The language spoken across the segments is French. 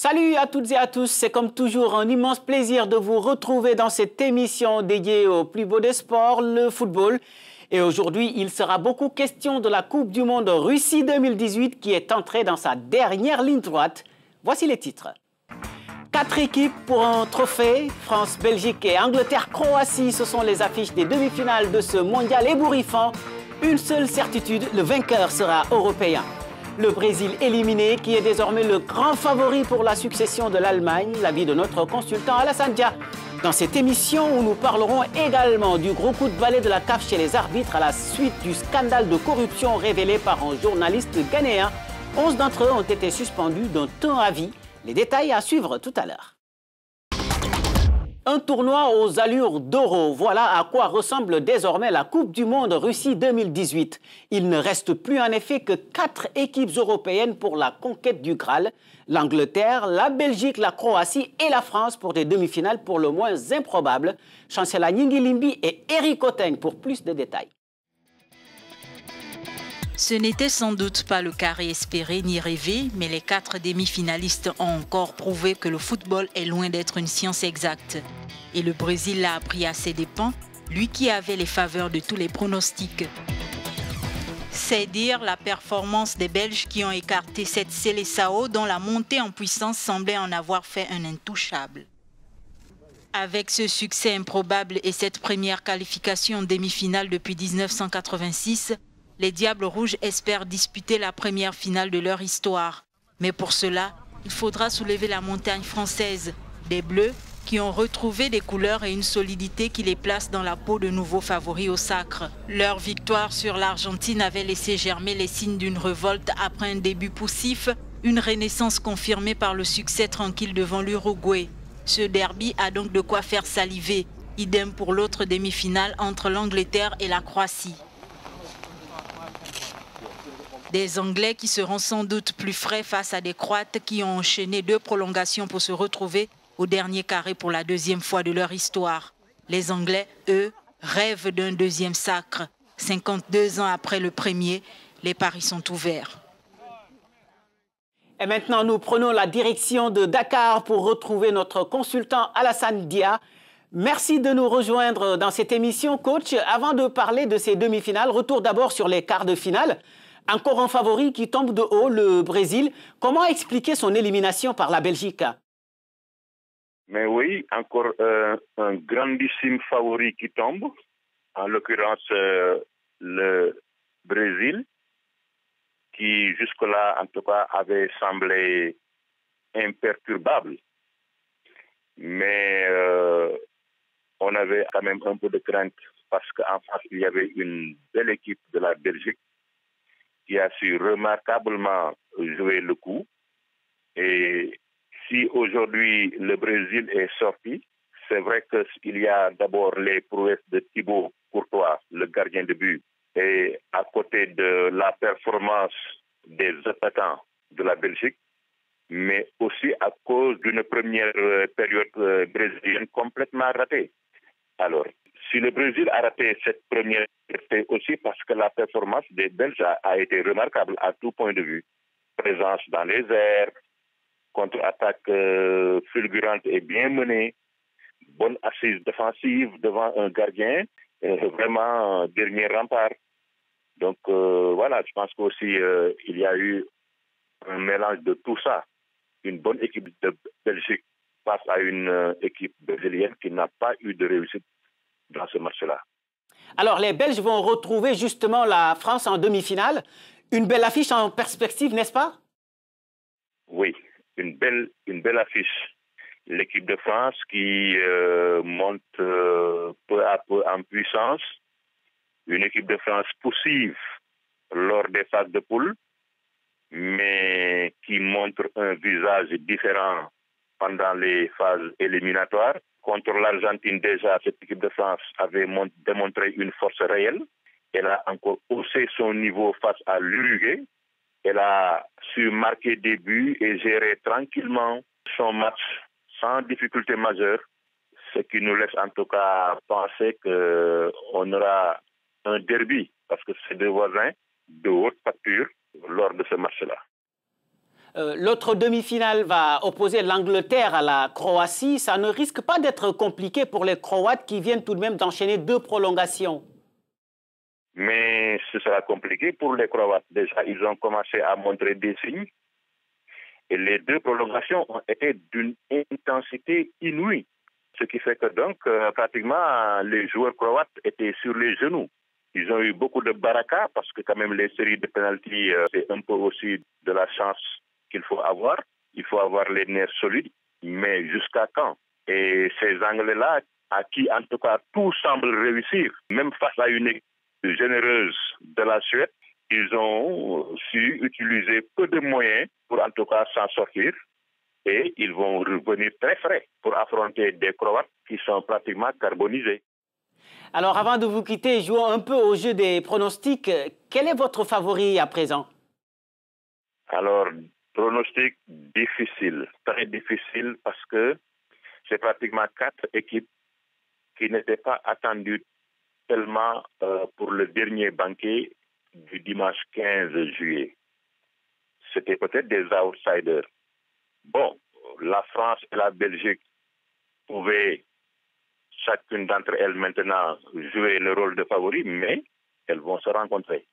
Salut à toutes et à tous, c'est comme toujours un immense plaisir de vous retrouver dans cette émission dédiée au plus beau des sports, le football. Et aujourd'hui, il sera beaucoup question de la Coupe du Monde Russie 2018 qui est entrée dans sa dernière ligne droite. Voici les titres. 4 équipes pour un trophée, France, Belgique et Angleterre, Croatie, ce sont les affiches des demi-finales de ce mondial ébouriffant. Une seule certitude, le vainqueur sera européen. Le Brésil éliminé, qui est désormais le grand favori pour la succession de l'Allemagne, l'avis de notre consultant Alassane Dia. Dans cette émission où nous parlerons également du gros coup de balai de la CAF chez les arbitres à la suite du scandale de corruption révélé par un journaliste ghanéen. 11 d'entre eux ont été suspendus d'un temps à vie. Les détails à suivre tout à l'heure. Un tournoi aux allures d'euro, voilà à quoi ressemble désormais la Coupe du Monde Russie 2018. Il ne reste plus en effet que 4 équipes européennes pour la conquête du Graal. L'Angleterre, la Belgique, la Croatie et la France pour des demi-finales pour le moins improbables. Chancela Nyingi et Eric Oteng pour plus de détails. Ce n'était sans doute pas le carré espéré ni rêvé, mais les 4 demi-finalistes ont encore prouvé que le football est loin d'être une science exacte. Et le Brésil l'a appris à ses dépens, lui qui avait les faveurs de tous les pronostics. C'est dire la performance des Belges qui ont écarté cette Seleção dont la montée en puissance semblait en avoir fait un intouchable. Avec ce succès improbable et cette première qualification en demi-finale depuis 1986, les Diables Rouges espèrent disputer la première finale de leur histoire. Mais pour cela, il faudra soulever la montagne française, des Bleus qui ont retrouvé des couleurs et une solidité qui les place dans la peau de nouveaux favoris au sacre. Leur victoire sur l'Argentine avait laissé germer les signes d'une révolte après un début poussif, une renaissance confirmée par le succès tranquille devant l'Uruguay. Ce derby a donc de quoi faire saliver, idem pour l'autre demi-finale entre l'Angleterre et la Croatie. Des Anglais qui seront sans doute plus frais face à des Croates qui ont enchaîné 2 prolongations pour se retrouver au dernier carré pour la deuxième fois de leur histoire. Les Anglais, eux, rêvent d'un deuxième sacre. 52 ans après le premier, les paris sont ouverts. Et maintenant, nous prenons la direction de Dakar pour retrouver notre consultant Alassane Dia. Merci de nous rejoindre dans cette émission, coach. Avant de parler de ces demi-finales, retour d'abord sur les quarts de finale. Encore un favori qui tombe de haut, le Brésil. Comment expliquer son élimination par la Belgique? Mais oui, encore un grandissime favori qui tombe, en l'occurrence le Brésil, qui jusque-là, en tout cas, avait semblé imperturbable. Mais on avait quand même un peu de crainte parce qu'en face, il y avait une belle équipe de la Belgique qui a su remarquablement jouer le coup. Et si aujourd'hui le Brésil est sorti, c'est vrai qu'il y a d'abord les prouesses de Thibaut Courtois, le gardien de but, et à côté de la performance des attaquants de la Belgique, mais aussi à cause d'une première période brésilienne complètement ratée. Alors, si le Brésil a raté cette première, c'est aussi parce que la performance des Belges a été remarquable à tout point de vue. Présence dans les airs, contre-attaque fulgurante et bien menée, bonne assise défensive devant un gardien, vraiment dernier rempart. Donc voilà, je pense qu'aussi il y a eu un mélange de tout ça. Une bonne équipe de Belgique face à une équipe brésilienne qui n'a pas eu de réussite dans ce match-là. Alors, les Belges vont retrouver justement la France en demi-finale. Une belle affiche en perspective, n'est-ce pas? Oui, une belle affiche. L'équipe de France qui monte peu à peu en puissance. Une équipe de France poussive lors des phases de poule, mais qui montre un visage différent pendant les phases éliminatoires. Contre l'Argentine, déjà, cette équipe de France avait démontré une force réelle. Elle a encore haussé son niveau face à l'Uruguay. Elle a su marquer des buts et gérer tranquillement son match sans difficulté majeure, ce qui nous laisse en tout cas penser qu'on aura un derby, parce que c'est 2 voisins de haute facture lors de ce match-là. L'autre demi-finale va opposer l'Angleterre à la Croatie. Ça ne risque pas d'être compliqué pour les Croates qui viennent tout de même d'enchaîner 2 prolongations. Mais ce sera compliqué pour les Croates. Déjà, ils ont commencé à montrer des signes. Et les 2 prolongations ont été d'une intensité inouïe. Ce qui fait que donc, pratiquement, les joueurs croates étaient sur les genoux. Ils ont eu beaucoup de baraka parce que quand même les séries de pénalty, c'est un peu aussi de la chance qu'il faut avoir. Il faut avoir les nerfs solides. Mais jusqu'à quand? Et ces Anglais-là, à qui en tout cas tout semble réussir, même face à une équipe généreuse de la Suède, ils ont su utiliser peu de moyens pour en tout cas s'en sortir. Et ils vont revenir très frais pour affronter des Croates qui sont pratiquement carbonisés. Alors avant de vous quitter, jouons un peu au jeu des pronostics. Quel est votre favori à présent? Alors, pronostic difficile, très difficile parce que c'est pratiquement 4 équipes qui n'étaient pas attendues tellement pour le dernier banquet du dimanche 15 juillet. C'était peut-être des outsiders. Bon, la France et la Belgique pouvaient chacune d'entre elles maintenant jouer le rôle de favori, mais elles vont se rencontrer.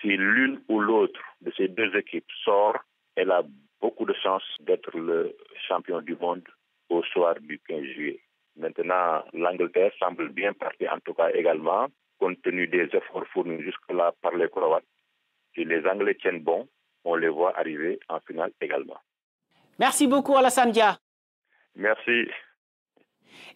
Si l'une ou l'autre de ces 2 équipes sort, elle a beaucoup de chances d'être le champion du monde au soir du 15 juillet. Maintenant, l'Angleterre semble bien partie, en tout cas également, compte tenu des efforts fournis jusque-là par les Croates. Si les Anglais tiennent bon, on les voit arriver en finale également. Merci beaucoup Alassane Dia. Merci.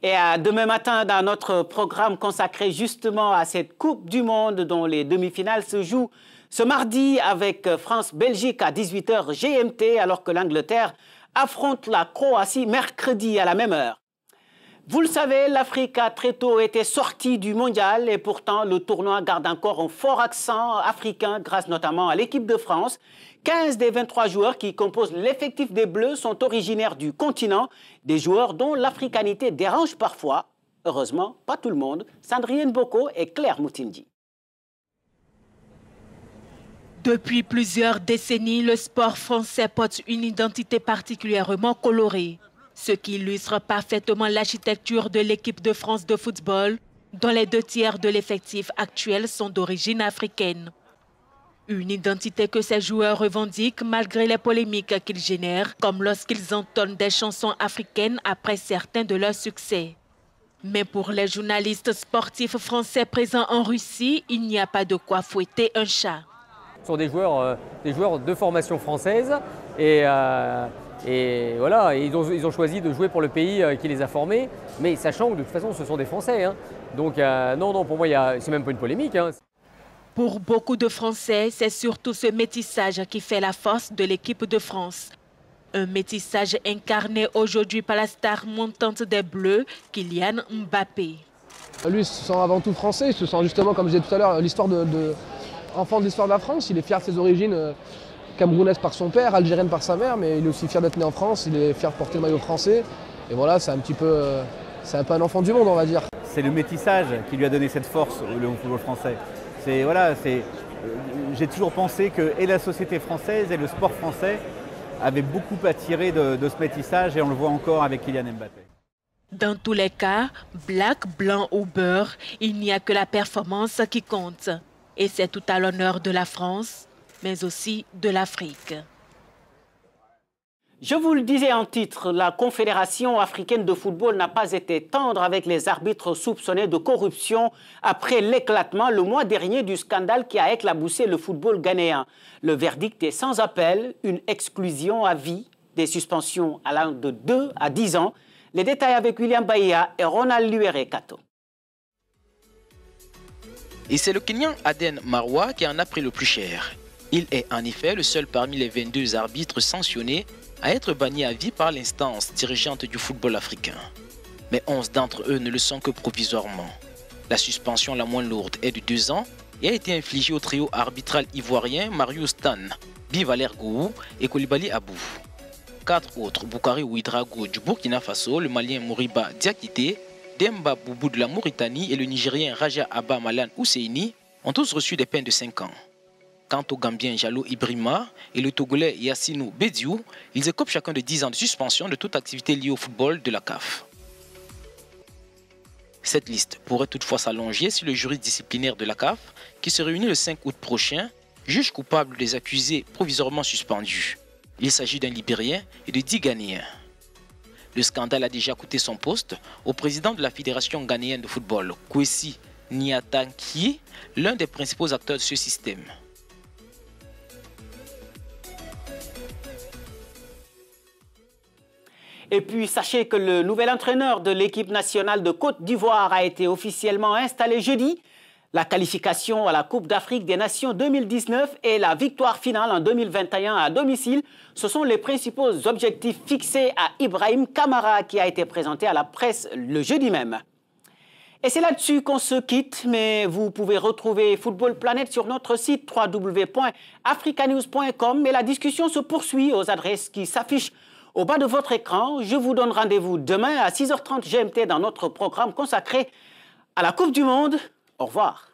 Et demain matin, dans notre programme consacré justement à cette Coupe du Monde dont les demi-finales se jouent ce mardi avec France-Belgique à 18h GMT, alors que l'Angleterre affronte la Croatie mercredi à la même heure. Vous le savez, l'Afrique a très tôt été sortie du mondial et pourtant le tournoi garde encore un fort accent africain grâce notamment à l'équipe de France. 15 des 23 joueurs qui composent l'effectif des Bleus sont originaires du continent, des joueurs dont l'africanité dérange parfois. Heureusement, pas tout le monde. Sandrine Boko et Claire Moutindi. Depuis plusieurs décennies, le sport français porte une identité particulièrement colorée, ce qui illustre parfaitement l'architecture de l'équipe de France de football, dont les 2 tiers de l'effectif actuel sont d'origine africaine. Une identité que ces joueurs revendiquent malgré les polémiques qu'ils génèrent, comme lorsqu'ils entonnent des chansons africaines après certains de leurs succès. Mais pour les journalistes sportifs français présents en Russie, il n'y a pas de quoi fouetter un chat. Ce sont des joueurs de formation française et voilà, ils ont choisi de jouer pour le pays qui les a formés, mais sachant que de toute façon ce sont des Français. Hein. Donc non, pour moi, c'est même pas une polémique. Hein. Pour beaucoup de Français, c'est surtout ce métissage qui fait la force de l'équipe de France. Un métissage incarné aujourd'hui par la star montante des Bleus, Kylian Mbappé. Lui, il se sent avant tout français, il se sent justement, comme je disais tout à l'heure, enfant de l'histoire de la France. Il est fier de ses origines camerounaises par son père, algérienne par sa mère, mais il est aussi fier d'être né en France, il est fier de porter le maillot français. Et voilà, c'est un peu un enfant du monde, on va dire. C'est le métissage qui lui a donné cette force, le football français. J'ai toujours pensé que et la société française et le sport français avaient beaucoup à tirer de ce métissage et on le voit encore avec Kylian Mbappé. Dans tous les cas, black, blanc ou beurre, il n'y a que la performance qui compte. Et c'est tout à l'honneur de la France, mais aussi de l'Afrique. Je vous le disais en titre, la Confédération africaine de football n'a pas été tendre avec les arbitres soupçonnés de corruption après l'éclatement le mois dernier du scandale qui a éclaboussé le football ghanéen. Le verdict est sans appel, une exclusion à vie, des suspensions allant de 2 à 10 ans. Les détails avec William Bahia et Ronald Luere-Kato. Et c'est le Kenyan Aden Marwa qui en a pris le plus cher. Il est en effet le seul parmi les 22 arbitres sanctionnés à être banni à vie par l'instance dirigeante du football africain. Mais 11 d'entre eux ne le sont que provisoirement. La suspension la moins lourde est de 2 ans et a été infligée au trio arbitral ivoirien Marius Tan, Bivaler Gou et Koulibaly Abou. 4 autres, Boukari Ouidrago du Burkina Faso, le Malien Moriba Diakité, Demba Boubou de la Mauritanie et le Nigérien Raja Abba Malan Husseini ont tous reçu des peines de 5 ans. Quant au Gambien Jallo Ibrima et le Togolais Yassinou Bediou, ils écopent chacun de 10 ans de suspension de toute activité liée au football de la CAF. Cette liste pourrait toutefois s'allonger si le jury disciplinaire de la CAF, qui se réunit le 5 août prochain, juge coupable des accusés provisoirement suspendus. Il s'agit d'un Libérien et de 10 Ghanéens. Le scandale a déjà coûté son poste au président de la Fédération ghanéenne de football, Kwesi Nyatanki, l'un des principaux acteurs de ce système. Et puis, sachez que le nouvel entraîneur de l'équipe nationale de Côte d'Ivoire a été officiellement installé jeudi. La qualification à la Coupe d'Afrique des Nations 2019 et la victoire finale en 2021 à domicile, ce sont les principaux objectifs fixés à Ibrahim Kamara qui a été présenté à la presse le jeudi même. Et c'est là-dessus qu'on se quitte, mais vous pouvez retrouver Football Planet sur notre site www.africanews.com et la discussion se poursuit aux adresses qui s'affichent au bas de votre écran. Je vous donne rendez-vous demain à 6h30 GMT dans notre programme consacré à la Coupe du Monde. Au revoir.